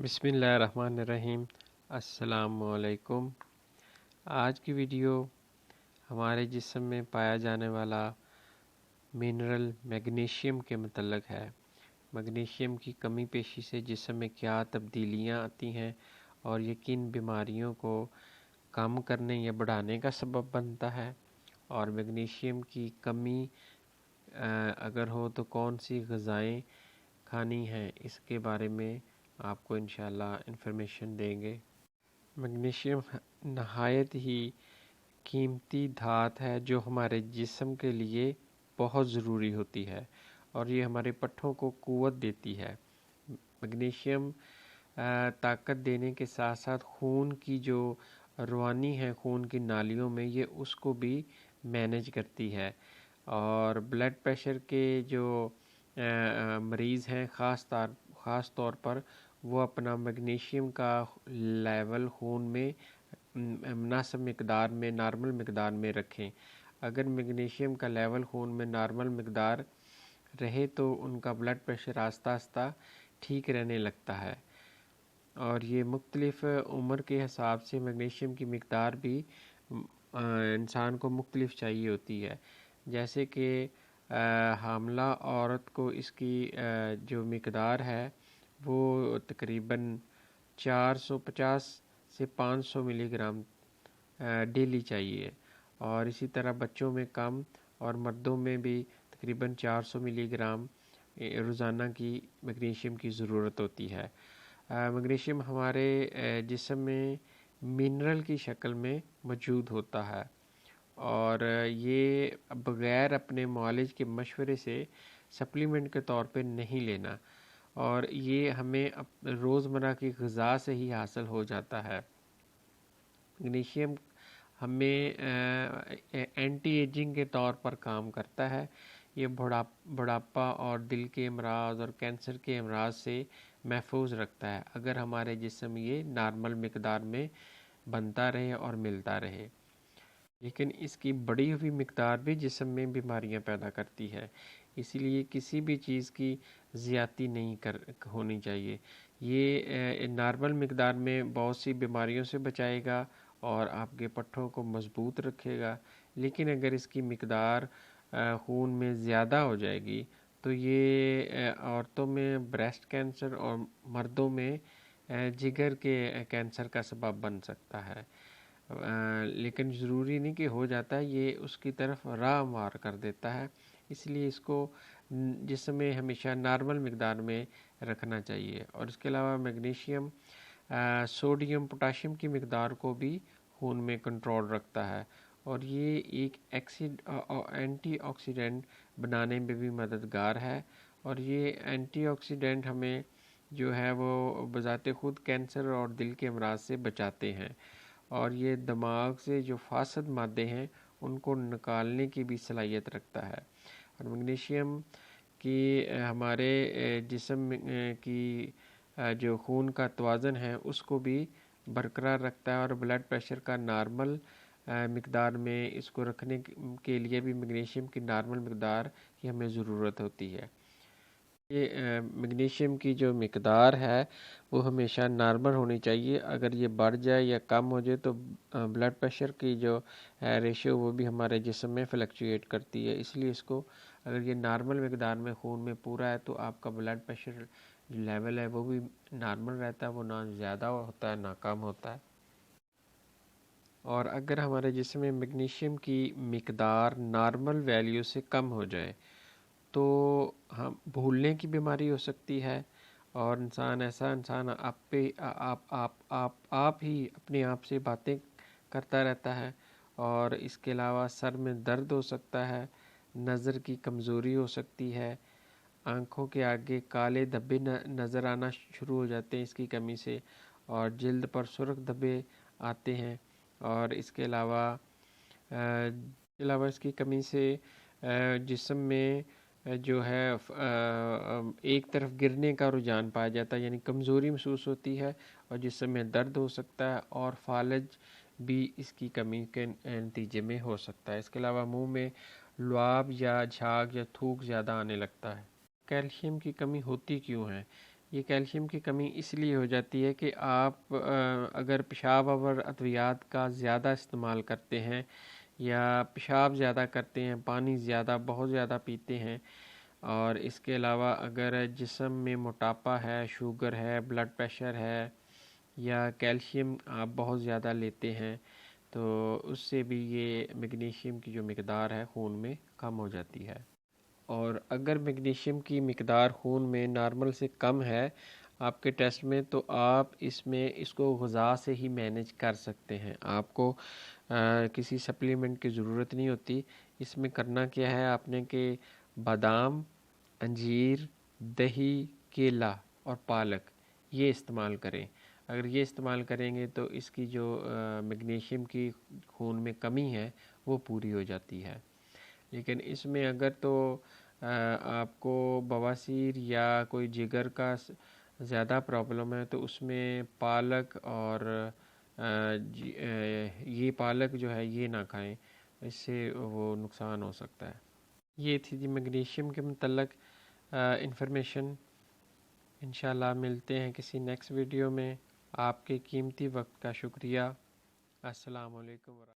بسم اللہ الرحمن الرحیم۔ السلام علیکم۔ آج کی ویڈیو ہمارے جسم میں پایا جانے والا منرل میگنیشیم کے متعلق ہے۔ میگنیشیم کی کمی پیشی سے جسم میں کیا تبدیلیاں آتی ہیں اور یہ کن بیماریوں کو کم کرنے یا بڑھانے کا سبب بنتا ہے، اور میگنیشیم کی کمی اگر ہو تو کون سی غذائیں کھانی ہیں، اس کے بارے میں آپ کو انشاءاللہ انفارمیشن دیں گے۔ میگنیشیم نہایت ہی قیمتی دھات ہے جو ہمارے جسم کے لیے بہت ضروری ہوتی ہے، اور یہ ہمارے پٹھوں کو قوت دیتی ہے۔ میگنیشیم طاقت دینے کے ساتھ ساتھ خون کی جو روانی ہے، خون کی نالیوں میں، یہ اس کو بھی مینیج کرتی ہے، اور بلڈ پریشر کے جو مریض ہیں خاص طور پر وہ اپنا میگنیشیم کا لیول خون میں مناسب مقدار میں، نارمل مقدار میں رکھیں۔ اگر میگنیشیم کا لیول خون میں نارمل مقدار رہے تو ان کا بلڈ پریشر آہستہ آہستہ ٹھیک رہنے لگتا ہے، اور یہ مختلف عمر کے حساب سے میگنیشیم کی مقدار بھی انسان کو مختلف چاہیے ہوتی ہے۔ جیسے کہ حاملہ عورت کو اس کی جو مقدار ہے وہ تقریباً 450 سے 500 ملی گرام ڈیلی چاہیے، اور اسی طرح بچوں میں کم اور مردوں میں بھی تقریباً 400 ملی گرام روزانہ کی میگنیشیم کی ضرورت ہوتی ہے۔ میگنیشیم ہمارے جسم میں منرل کی شکل میں موجود ہوتا ہے، اور یہ بغیر اپنے معالج کے مشورے سے سپلیمنٹ کے طور پہ نہیں لینا، اور یہ ہمیں روزمرہ کی غذا سے ہی حاصل ہو جاتا ہے۔ میگنیشیم ہمیں اینٹی ایجنگ کے طور پر کام کرتا ہے۔ یہ بڑھاپا اور دل کے امراض اور کینسر کے امراض سے محفوظ رکھتا ہے اگر ہمارے جسم یہ نارمل مقدار میں بنتا رہے اور ملتا رہے، لیکن اس کی بڑی ہوئی مقدار بھی جسم میں بیماریاں پیدا کرتی ہے، اسی لیے کسی بھی چیز کی زیادتی نہیں ہونی چاہیے۔ یہ نارمل مقدار میں بہت سی بیماریوں سے بچائے گا اور آپ کے پٹھوں کو مضبوط رکھے گا، لیکن اگر اس کی مقدار خون میں زیادہ ہو جائے گی تو یہ عورتوں میں بریسٹ کینسر اور مردوں میں جگر کے کینسر کا سبب بن سکتا ہے۔ لیکن ضروری نہیں کہ ہو جاتا ہے، یہ اس کی طرف راہ ہموار کر دیتا ہے، اس لیے اس کو جسم میں ہمیشہ نارمل مقدار میں رکھنا چاہیے۔ اور اس کے علاوہ میگنیشیم سوڈیم پوٹاشیم کی مقدار کو بھی خون میں کنٹرول رکھتا ہے، اور یہ ایک اینٹی آکسیڈنٹ بنانے میں بھی مددگار ہے، اور یہ اینٹی آکسیڈنٹ ہمیں جو ہے وہ بذات خود کینسر اور دل کے امراض سے بچاتے ہیں، اور یہ دماغ سے جو فاسد مادے ہیں ان کو نکالنے کی بھی صلاحیت رکھتا ہے۔ اور میگنیشیم کی ہمارے جسم کی جو خون کا توازن ہے اس کو بھی برقرار رکھتا ہے، اور بلڈ پریشر کا نارمل مقدار میں اس کو رکھنے کے لیے بھی میگنیشیم کی نارمل مقدار کی ہمیں ضرورت ہوتی ہے۔ یہ میگنیشیم کی جو مقدار ہے وہ ہمیشہ نارمل ہونی چاہیے، اگر یہ بڑھ جائے یا کم ہو جائے تو بلڈ پریشر کی جو ریشو وہ بھی ہمارے جسم میں فلکچویٹ کرتی ہے، اس لیے اس کو اگر یہ نارمل مقدار میں خون میں پورا ہے تو آپ کا بلڈ پریشر جو لیول ہے وہ بھی نارمل رہتا ہے، وہ نہ زیادہ ہوتا ہے نہ کم ہوتا ہے۔ اور اگر ہمارے جسم میں میگنیشیم کی مقدار نارمل ویلیو سے کم ہو جائے تو ہم بھولنے کی بیماری ہو سکتی ہے، اور انسان آپ ہی اپنے آپ سے باتیں کرتا رہتا ہے، اور اس کے علاوہ سر میں درد ہو سکتا ہے، نظر کی کمزوری ہو سکتی ہے، آنکھوں کے آگے کالے دھبے نظر آنا شروع ہو جاتے ہیں اس کی کمی سے، اور جلد پر سرخ دھبے آتے ہیں، اور اس کے علاوہ اس کی کمی سے جسم میں جو ہے ایک طرف گرنے کا رجحان پایا جاتا ہے، یعنی کمزوری محسوس ہوتی ہے، اور جسم میں درد ہو سکتا ہے، اور فالج بھی اس کی کمی کے نتیجے میں ہو سکتا ہے۔ اس کے علاوہ منہ میں لعاب یا جھاگ یا تھوک زیادہ آنے لگتا ہے۔ کیلشیم کی کمی ہوتی کیوں ہے؟ یہ کیلشیم کی کمی اس لیے ہو جاتی ہے کہ آپ اگر پیشاب اور ادویات کا زیادہ استعمال کرتے ہیں یا پیشاب زیادہ کرتے ہیں، پانی بہت زیادہ پیتے ہیں، اور اس کے علاوہ اگر جسم میں موٹاپا ہے، شوگر ہے، بلڈ پریشر ہے، یا کیلشیم آپ بہت زیادہ لیتے ہیں، تو اس سے بھی یہ میگنیشیم کی جو مقدار ہے خون میں کم ہو جاتی ہے۔ اور اگر میگنیشیم کی مقدار خون میں نارمل سے کم ہے آپ کے ٹیسٹ میں، تو آپ اس کو غذا سے ہی مینیج کر سکتے ہیں۔ آپ کو کسی سپلیمنٹ کی ضرورت نہیں ہوتی۔ اس میں کرنا کیا ہے آپ نے کہ بادام، انجیر، دہی، کیلا اور پالک یہ استعمال کریں۔ اگر یہ استعمال کریں گے تو اس کی جو میگنیشیم کی خون میں کمی ہے وہ پوری ہو جاتی ہے۔ لیکن اس میں اگر تو آپ کو بواسیر یا کوئی جگر کا زیادہ پرابلم ہے تو اس میں پالک اور یہ پالک جو ہے یہ نہ کھائیں، اس سے وہ نقصان ہو سکتا ہے۔ یہ تھی جی میگنیشیم کے متعلق انفارمیشن۔ انشاءاللہ ملتے ہیں کسی نیکسٹ ویڈیو میں۔ آپ کے قیمتی وقت کا شکریہ۔ السلام علیکم ورحمۃ اللہ۔